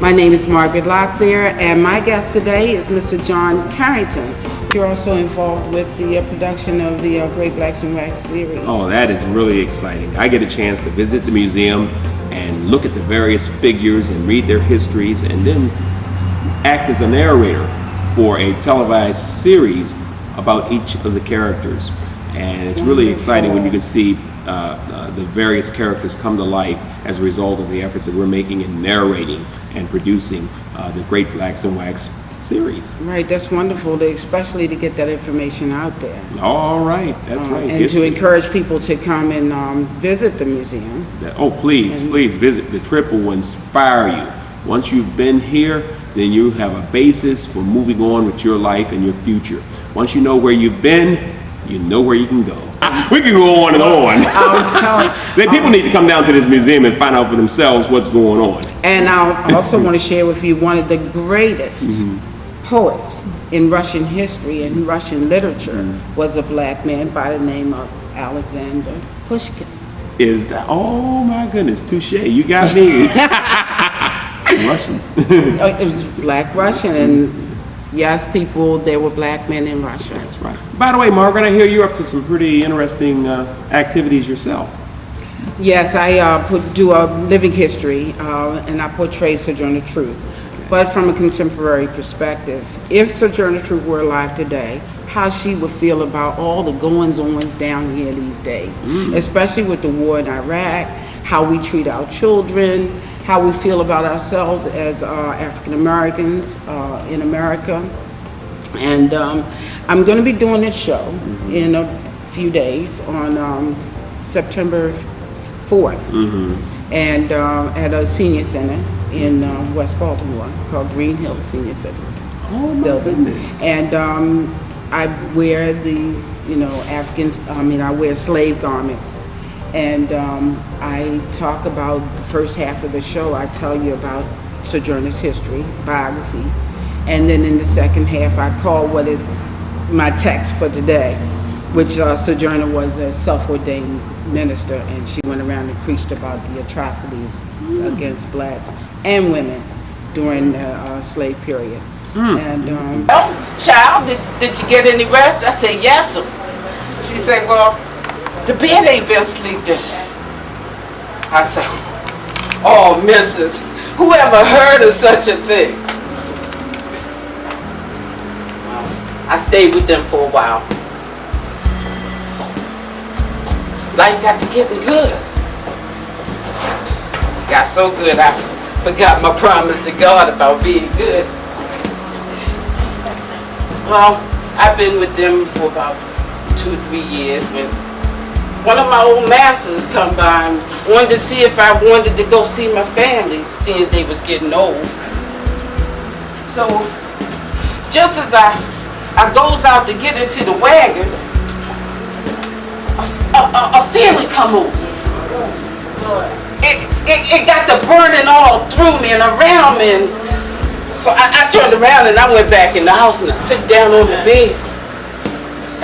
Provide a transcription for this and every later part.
My name is Margaret LOCKLEAR, and my guest today is Mr. John Carrington. You're also involved with the production of the Great Blacks in Wax series. Oh, that is really exciting. I get a chance to visit the museum and look at the various figures and read their histories, and then act as a narrator for a televised series about each of the characters. And it's really exciting when you can see the various characters come to life as a result of the efforts that we're making in narrating and producing the Great Blacks in Wax series. Right, that's wonderful, especially to get that information out there. All right, that's right. And to encourage people to come and visit the museum. Please visit. The trip will inspire you. Once you've been here, then you have a basis for moving on with your life and your future. Once you know where you've been, you know where you can go. We can go on and on. People need to come down to this museum and find out for themselves what's going on. And I also want to share with you one of the greatest poets in Russian history and Russian literature was a black man by the name of Alexander Pushkin. Is that? Oh my goodness, touche! You got me. Russian. It was black Russian, and yes, there were black men in Russia. That's right. By the way, Margaret, I hear you're up to some pretty interesting activities yourself. Yes, I do a living history, and I portray Sojourner Truth. Okay. But from a contemporary perspective, if Sojourner Truth were alive today, how she would feel about all the goings-ons down here these days, especially with the war in Iraq, how we treat our children, how we feel about ourselves as African Americans in America. And I'm going to be doing this show in a few days on September 4th, and at a senior center in West Baltimore called Green Hill Senior Centers. Oh my goodness. And I wear I wear slave garments. And I talk about the first half of the show. I tell you about Sojourner's history, biography. And then in the second half, I call what is my text for today, which Sojourner was a self-ordained minister, and she went around and preached about the atrocities against blacks and women during the slave period. And child, did you get any rest? I said, yes. She said, well, the bed ain't been sleeping. I said, oh, missus, whoever heard of such a thing? I stayed with them for a while. Life got to getting good. Got so good, I forgot my promise to God about being good. Well, I've been with them for about 2 or 3 years when one of my old masters come by and wanted to see if I wanted to go see my family, seeing as they was getting old. So, just as I goes out to get into the wagon, a feeling come over me. It got to burning all through me and around me. And so I turned around and I went back in the house and I sit down on the bed.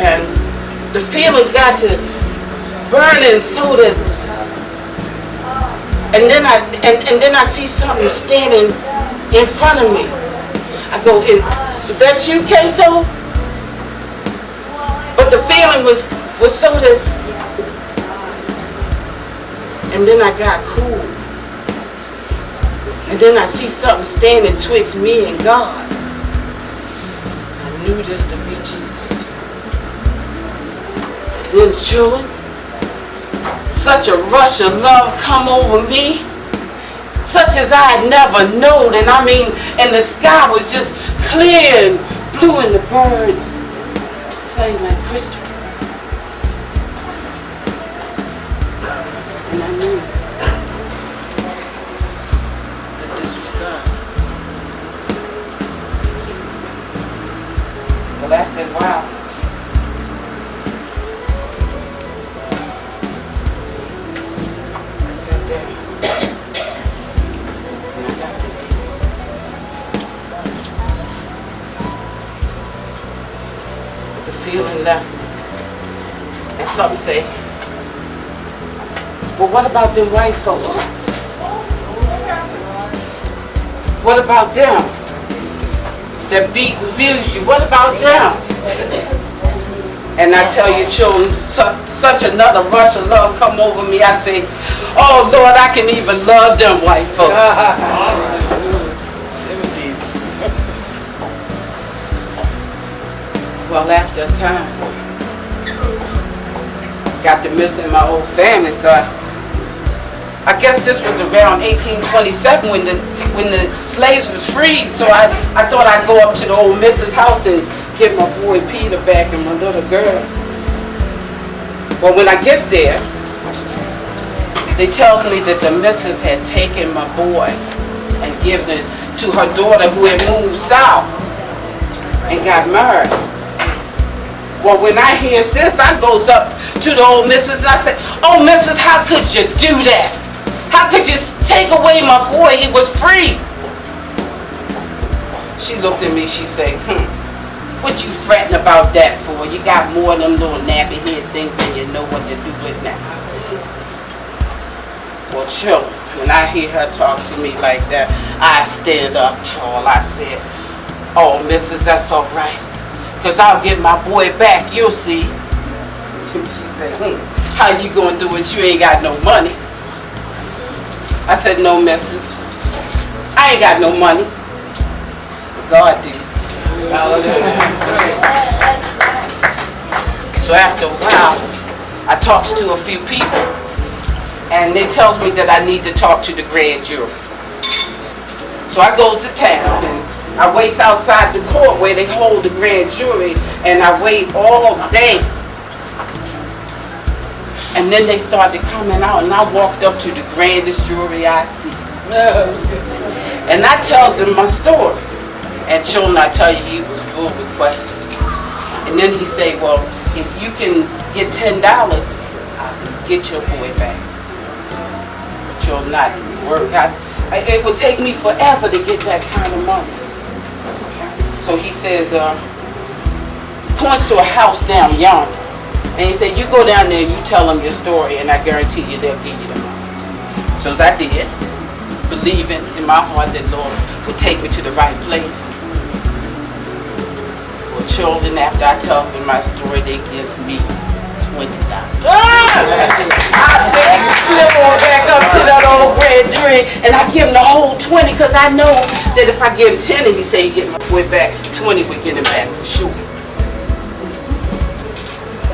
And the feeling got to burning so that, and then I see something standing in front of me. I go, is that you, Kato? But the feeling was so that, and then I got cool. And then I see something standing twixt me and God. I knew this to be Jesus. Then children, such a rush of love come over me, such as I had never known. And I mean, and the sky was just clear and blue, and the birds sang like crystal. And I knew that this was God. Well, after a while, I sat down. And I got to the feeling left me. And something said, well, what about them white folks? What about them that beat and abused you? What about them? And I tell you, children, such another rush of love come over me. I say, oh, Lord, I can even love them white folks. Well, after a time, got to missing my old family, so I guess this was around 1827 when the slaves was freed. So I thought I'd go up to the old missus' house and get my boy Peter back and my little girl. Well, when I gets there, they tells me that the missus had taken my boy and given it to her daughter who had moved south and got married. Well, when I hears this, I goes up to the old missus and I say, oh, missus, how could you do that? How could you take away my boy? He was free. She looked at me, she said, what you fretting about that for? You got more of them little nappy head things and you know what to do with now. Well, children, when I hear her talk to me like that, I stand up tall. I said, oh, missus, that's all right. Because I'll get my boy back, you'll see. She said, how you gonna do it? You ain't got no money. I said, no, missus. I ain't got no money. God did. So after a while, I talks to a few people, and they tells me that I need to talk to the grand jury. So I goes to town, and I waits outside the court where they hold the grand jury, and I wait all day. And then they started coming out, and I walked up to the grandest jury I see. And I tells him my story. And children, I tell you, he was full with questions. And then he say, well, if you can get $10, I'll get your boy back. But you'll not work. It would take me forever to get that kind of money. So he says, points to a house down yonder. And he said, you go down there and you tell them your story, and I guarantee you they'll give you the money. So as I did, believing in my heart that Lord would take me to the right place. Well, children, after I tell them my story, they gives me $20. I beg to slip on back up to that old grand jury, and I give him the whole 20, because I know that if I give him 10 and he say he get my boy back, 20 would get him back for sure.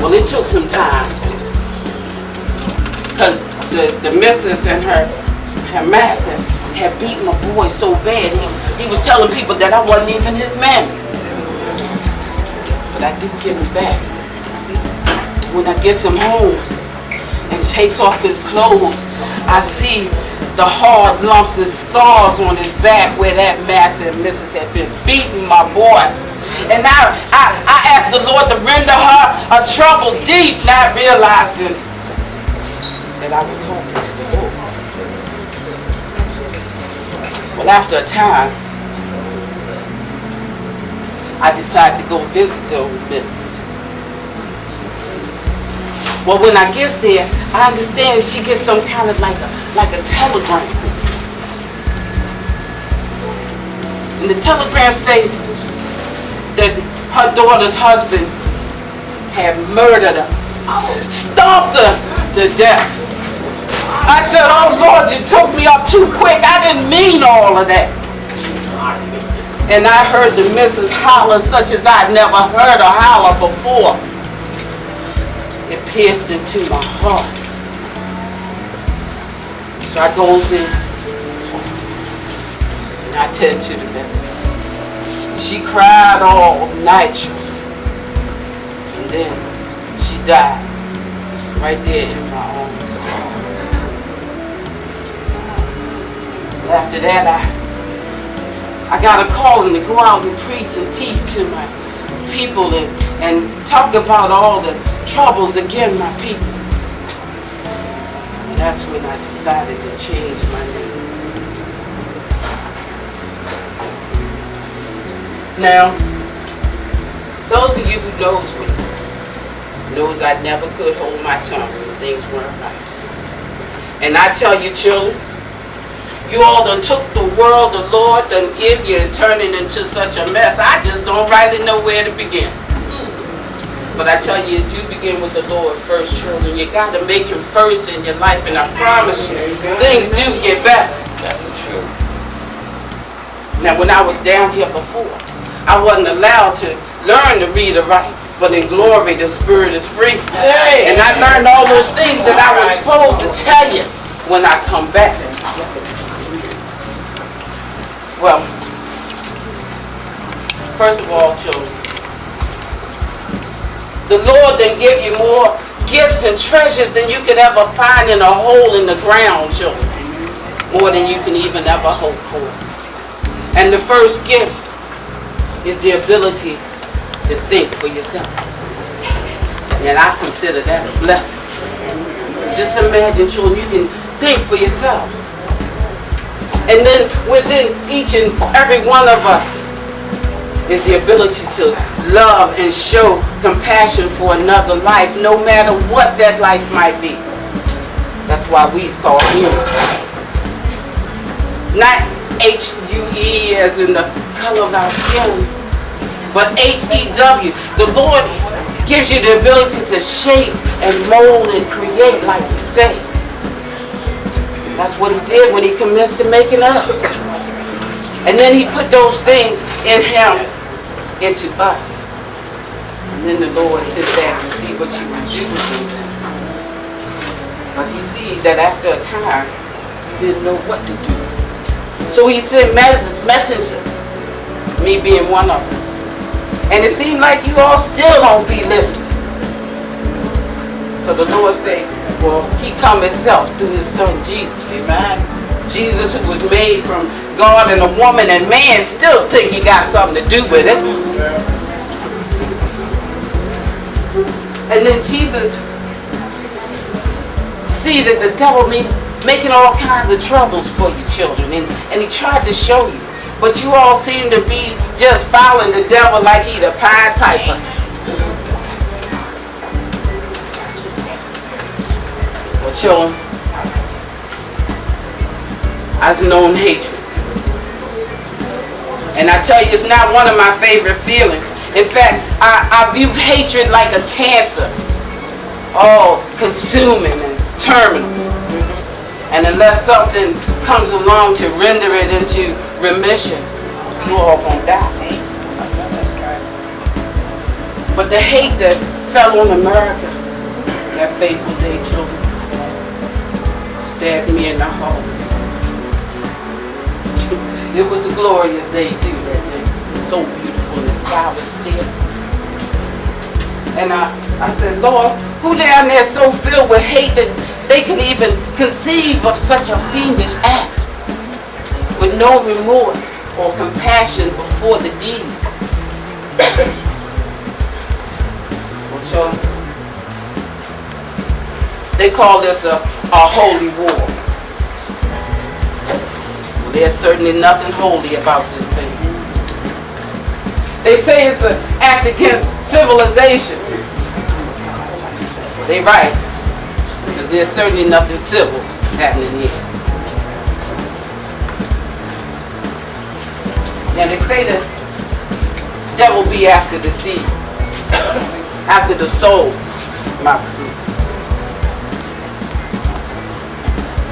Well, it took some time, because the missus and her master had beaten my boy so bad, he was telling people that I wasn't even his man. But I do give him back. When I gets him home and takes off his clothes, I see the hard lumps and scars on his back where that master and missus had been beating my boy. And I asked the Lord to render her a trouble deep, not realizing that I was talking to the Lord. Well, after a time, I decided to go visit the old missus. Well, when I gets there, I understand she gets some kind of like a telegram. And the telegram say that her daughter's husband had murdered her, stomped her to death. I said, oh Lord, you took me up too quick. I didn't mean seen all of that. And I heard the missus holler such as I'd never heard her holler before. It pierced into my heart. So I goes in and I tend to the missus. She cried all night, and then she died right there in my arms. After that, I got a calling to go out and preach and teach to my people and talk about all the troubles again, my people. And that's when I decided to change my name. Now, those of you who knows me knows I never could hold my tongue when things weren't right. And I tell you, children, you all done took the world the Lord done give you and turn it into such a mess. I just don't rightly know where to begin. But I tell you, do begin with the Lord first, children. You got to make Him first in your life, and I promise you, things do get better. That's the truth. Now, when I was down here before, I wasn't allowed to learn to read or write. But in glory, the Spirit is free. And I learned all those things that I was supposed to tell you when I come back. Well, first of all, children, the Lord done give you more gifts and treasures than you could ever find in a hole in the ground, children. More than you can even ever hope for. And the first gift is the ability to think for yourself. And I consider that a blessing. Just imagine, children, you can think for yourself. And then within each and every one of us is the ability to love and show compassion for another life, no matter what that life might be. That's why we's called human. Not H-U-E as in the color of our skin, but H-E-W. The Lord gives you the ability to shape and mold and create, like He said. That's what He did when He commenced to making us. And then He put those things in Him into us. And then the Lord sit back and see what you would do with them. But He sees that after a time, you didn't know what to do. So He sent messengers, me being one of them. And it seemed like you all still don't be listening. So the Lord said, well, He come Himself through His Son Jesus. Amen. Jesus, who was made from God and a woman, and man still think he got something to do with it. And then Jesus see that the devil making all kinds of troubles for you, children, and he tried to show you. But you all seem to be just following the devil like he the Pied Piper. Well, children, I've known hatred. And I tell you, it's not one of my favorite feelings. In fact, I view hatred like a cancer. All consuming and terminal. And unless something comes along to render it into remission, you all gonna die. But the hate that fell on America that fateful day, children, stabbed me in the heart. It was a glorious day too that day. It was so beautiful and the sky was clear. And I said, Lord, who down there so filled with hate that they can even conceive of such a fiendish act with no remorse or compassion before the deed? Well, children, they call this a holy war. Well, there's certainly nothing holy about this thing. They say it's an act against civilization. They right, because there's certainly nothing civil happening here. Now they say the devil be after the seed, after the soul,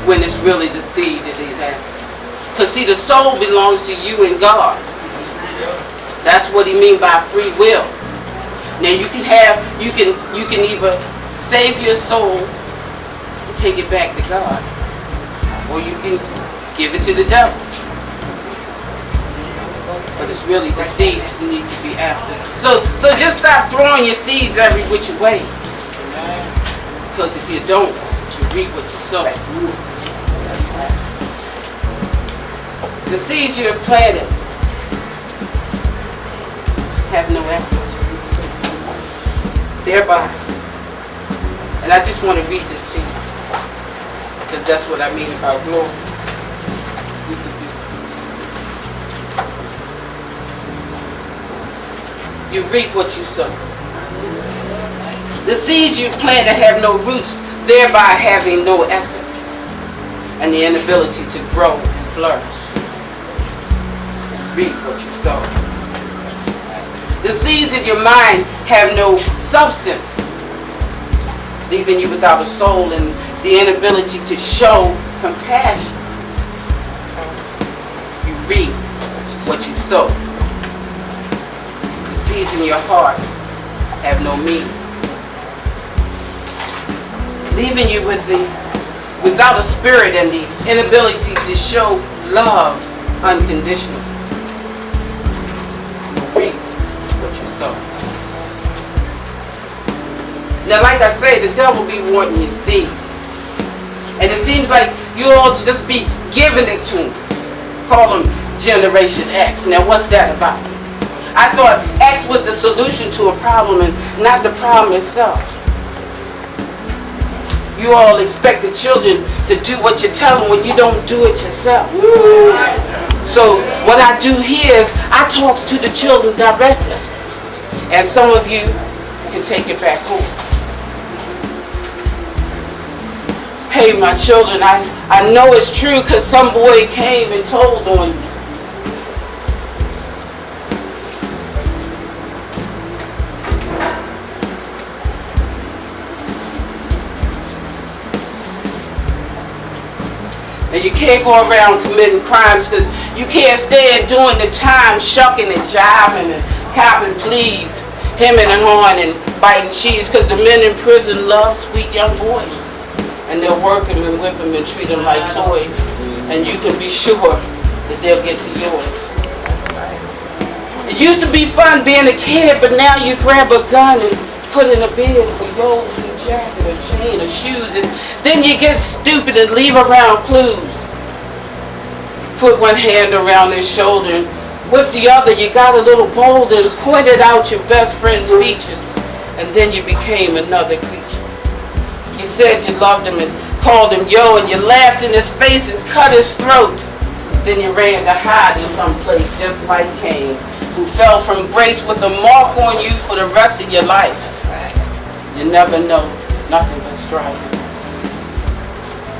when it's really the seed that he's after. Because see, the soul belongs to you and God. That's what he means by free will. Now you can either save your soul and take it back to God, or you can give it to the devil. But it's really the seeds you need to be after. So just stop throwing your seeds every which way. Because if you don't, you reap what you sow. The seeds you have planted have no essence. Thereby. And I just want to read this to you. Because that's what I mean about glory. You reap what you sow. The seeds you planted have no roots, thereby having no essence and the inability to grow and flourish. Reap what you sow. The seeds in your mind have no substance, leaving you without a soul and the inability to show compassion. You reap what you sow. The seeds in your heart have no meaning, leaving you without a spirit and the inability to show love unconditionally. You reap what you sow. Now, like I say, the devil be wanting your seed. And it seems like you all just be giving it to him. Call him Generation X. Now, what's that about? I thought X was the solution to a problem and not the problem itself. You all expect the children to do what you tell them when you don't do it yourself. So what I do here is I talk to the children directly. And some of you can take it back home. Hey, my children, I know it's true because some boy came and told on you. And you can't go around committing crimes because you can't stand doing the time shucking and jiving and copping pleas, hemming and hawing and biting cheese because the men in prison love sweet young boys. And they'll work them and whip them and treat them like toys. And you can be sure that they'll get to yours. It used to be fun being a kid, but now you grab a gun and put in a bid for yours, a jacket, a chain, or shoes, and then you get stupid and leave around clues. Put one hand around his shoulder, and with the other you got a little bold and pointed out your best friend's features, and then you became another creature. You said you loved him and called him yo, and you laughed in his face and cut his throat. Then you ran to hide in some place just like Cain, who fell from grace with a mark on you for the rest of your life. You never know nothing but strife.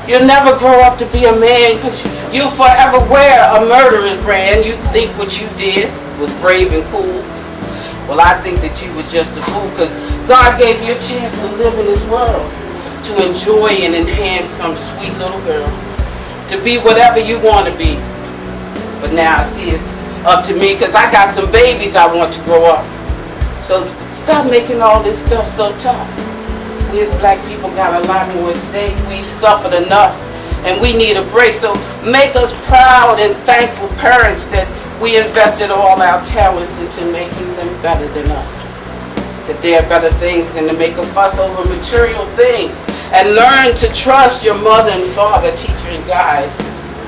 You'll never grow up to be a man because you'll forever wear a murderer's brand. You think what you did was brave and cool. Well, I think that you were just a fool because God gave you a chance to live in this world, to enjoy and enhance some sweet little girl, to be whatever you want to be. But now I see it's up to me because I got some babies I want to grow up. So stop making all this stuff so tough. We as black people got a lot more at stake. We've suffered enough and we need a break. So make us proud and thankful parents that we invested all our talents into making them better than us. That there are better things than to make a fuss over material things. And learn to trust your mother and father, teacher and guide,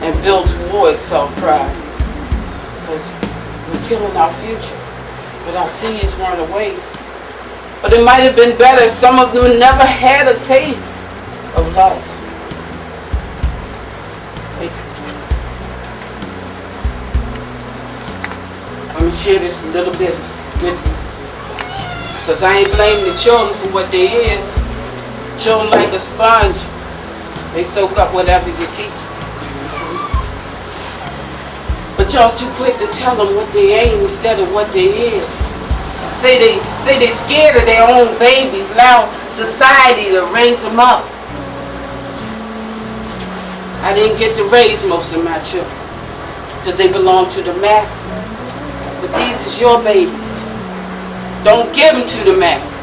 and build towards self-pride. Because we're killing our future, but our seeds weren't a waste. But it might have been better if some of them never had a taste of life. I'm going to share this a little bit with you. Because I ain't blaming the children for what they is. Children like a sponge. They soak up whatever you teach them. But y'all's too quick to tell them what they ain't instead of what they is. Say they scared of their own babies. Allow society to raise them up. I didn't get to raise most of my children. because they belong to the master. But these is your babies. Don't give them to the master.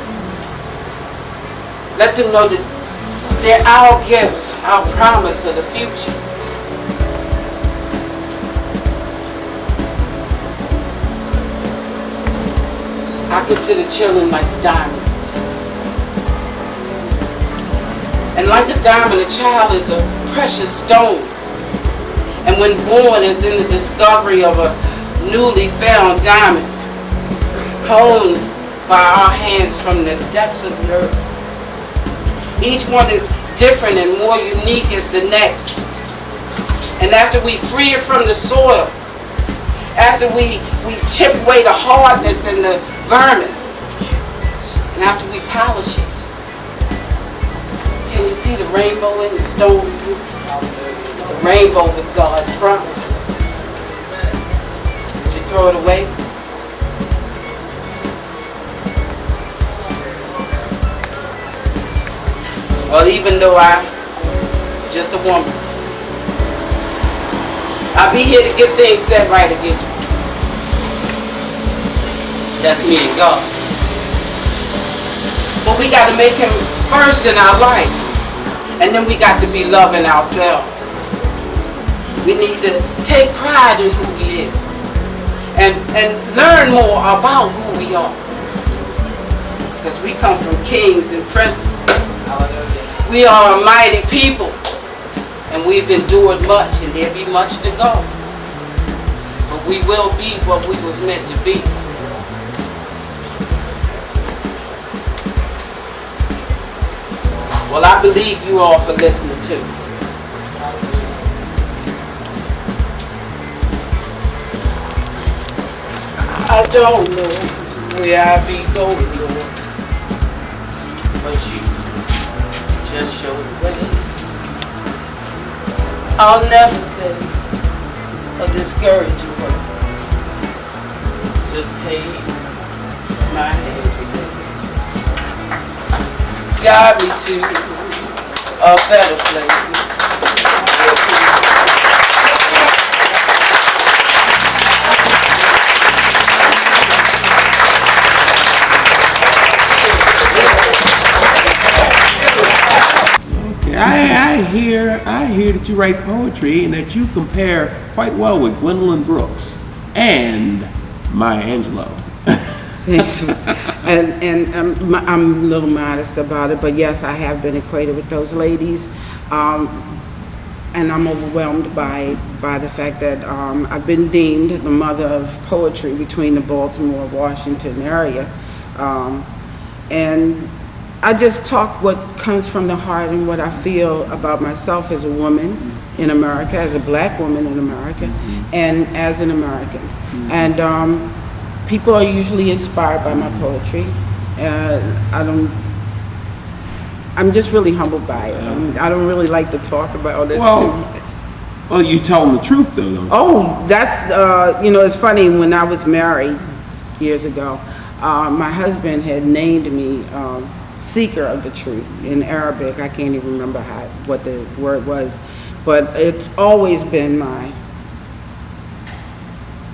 Let them know that they're our gifts, our promise of the future. I consider children like diamonds. And like a diamond, a child is a precious stone. And when born is in the discovery of a newly found diamond, honed by our hands from the depths of the earth. Each one is different and more unique as the next. And after we free it from the soil, after we chip away the hardness and the vermin, and after we polish it, can you see the rainbow in the stone? The rainbow was God's promise. Would you throw it away? Well, even though I'm just a woman, I'll be here to get things set right again. That's me and God. But we got to make him first in our life. And then we got to be loving ourselves. We need to take pride in who he is. And learn more about who we are. Because we come from kings and princes. We are a mighty people. And we've endured much, and there be much to go. But we will be what we was meant to be. Well, I believe you all for listening too. I don't know where I be going, Lord, but you just show the way. I'll never say a discouraging word. Just take my hand. Guide me to a better place. Okay, I hear that you write poetry and that you compare quite well with Gwendolyn Brooks and Maya Angelou. Thanks. And I'm a little modest about it, but yes, I have been acquainted with those ladies. And I'm overwhelmed by the fact that I've been deemed the mother of poetry between the Baltimore, Washington area. And I just talk what comes from the heart and what I feel about myself as a woman in America, as a black woman in America, and as an American. And people are usually inspired by my poetry. I'm just really humbled by it. I don't really like to talk about it too much. Well, you tell them the truth though, don't you? Oh, that's, it's funny, when I was married years ago, my husband had named me Seeker of the Truth in Arabic. I can't even remember what the word was, but it's always been my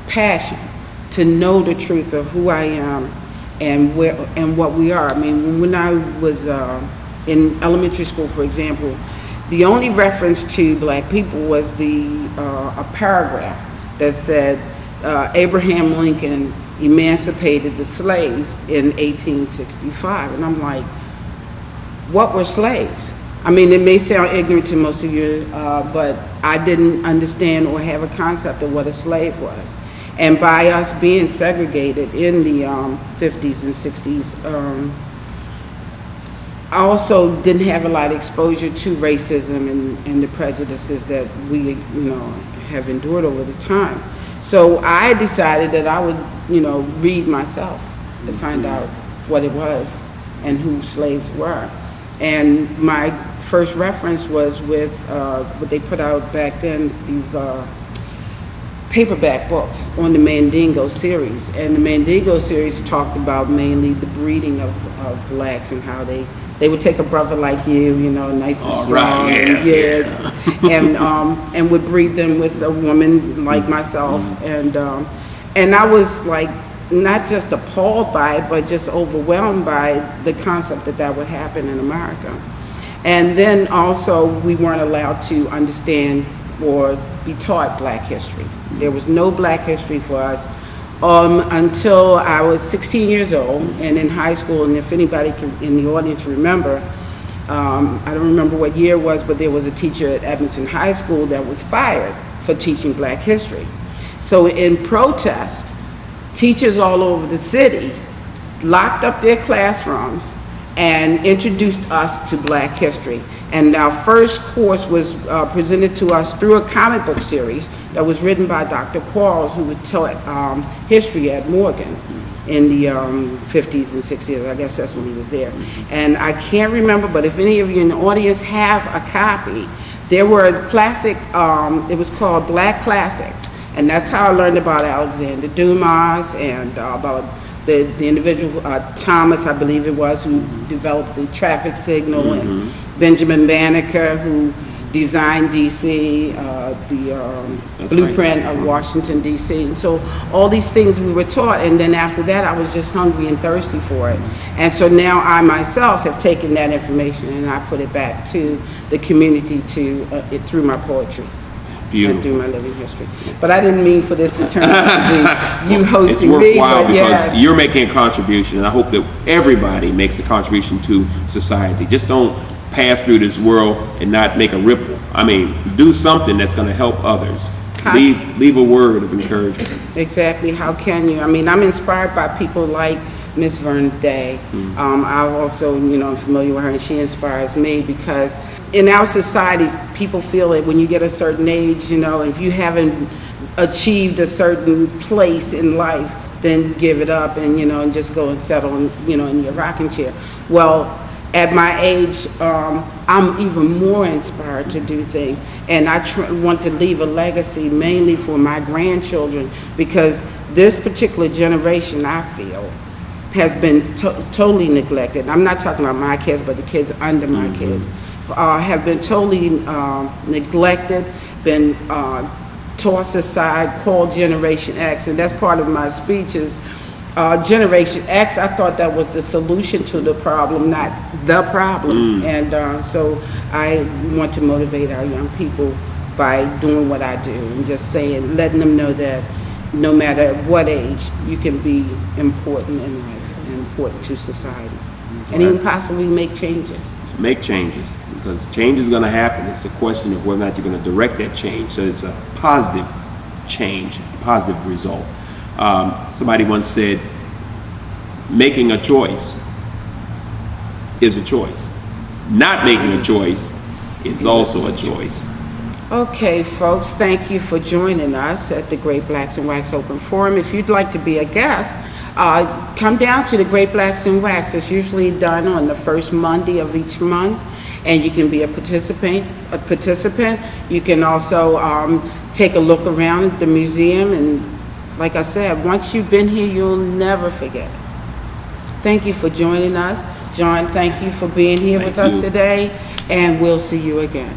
passion to know the truth of who I am and where and what we are. I mean, when I was in elementary school, for example, the only reference to black people was a paragraph that said Abraham Lincoln emancipated the slaves in 1865. And I'm like, what were slaves? I mean, it may sound ignorant to most of you, but I didn't understand or have a concept of what a slave was. And by us being segregated in the 50s and 60s, I also didn't have a lot of exposure to racism and the prejudices that we, have endured over the time. So I decided that I would, read myself to find out what it was and who slaves were. And my first reference was with what they put out back then, these paperback books on the Mandingo series. And the Mandingo series talked about mainly the breeding of blacks and how they They would take a brother like you, nice and All strong, right, and would breed them with a woman like myself, and I was like not just appalled by it, but just overwhelmed by the concept that would happen in America. And then also we weren't allowed to understand or be taught Black history. There was no Black history for us until I was 16 years old, and in high school, and if anybody in the audience remember, I don't remember what year it was, but there was a teacher at Evanston High School that was fired for teaching Black history. So in protest, teachers all over the city locked up their classrooms and introduced us to Black history. And our first course was presented to us through a comic book series that was written by Dr. Quarles, who taught history at Morgan in the 50s and 60s. I guess that's when he was there. And I can't remember, but if any of you in the audience have a copy, there were classic, it was called Black Classics. And that's how I learned about Alexander Dumas and about the individual, Thomas, I believe it was, who developed the traffic signal, and Benjamin Banneker, who designed D.C., the blueprint of Washington, D.C. And so all these things we were taught, and then after that I was just hungry and thirsty for it. And so now I myself have taken that information and I put it back to the community through my poetry. Beautiful. And through my living history. But I didn't mean for this to turn out to be you hosting me. It's worthwhile because yes, you're making a contribution, and I hope that everybody makes a contribution to society. Just don't pass through this world and not make a ripple. I mean, do something that's going to help others. Leave a word of encouragement. Exactly. How can you? I mean, I'm inspired by people like Miss Vern Day. I also, I'm familiar with her, and she inspires me because in our society, people feel that when you get a certain age, if you haven't achieved a certain place in life, then give it up and, and just go and settle, in your rocking chair. Well, at my age, I'm even more inspired to do things, and I want to leave a legacy mainly for my grandchildren, because this particular generation, I feel, has been totally neglected. I'm not talking about my kids, but the kids under my kids have been totally neglected, been tossed aside, called Generation X, and that's part of my speech is Generation X. I thought that was the solution to the problem, not the problem. And so I want to motivate our young people by doing what I do and just saying, letting them know that no matter what age, you can be important in life and important to society, and even possibly make changes. Make changes, because change is going to happen. It's a question of whether or not you're going to direct that change. So it's a positive change, positive result. Somebody once said, making a choice is a choice. Not making a choice is also a choice. Okay, folks, thank you for joining us at the Great Blacks in Wax Open Forum. If you'd like to be a guest, come down to the Great Blacks in Wax. It's usually done on the first Monday of each month, and you can be a participant. You can also take a look around the museum, and like I said, once you've been here, you'll never forget it. Thank you for joining us. John, thank you for being here with us today, and we'll see you again.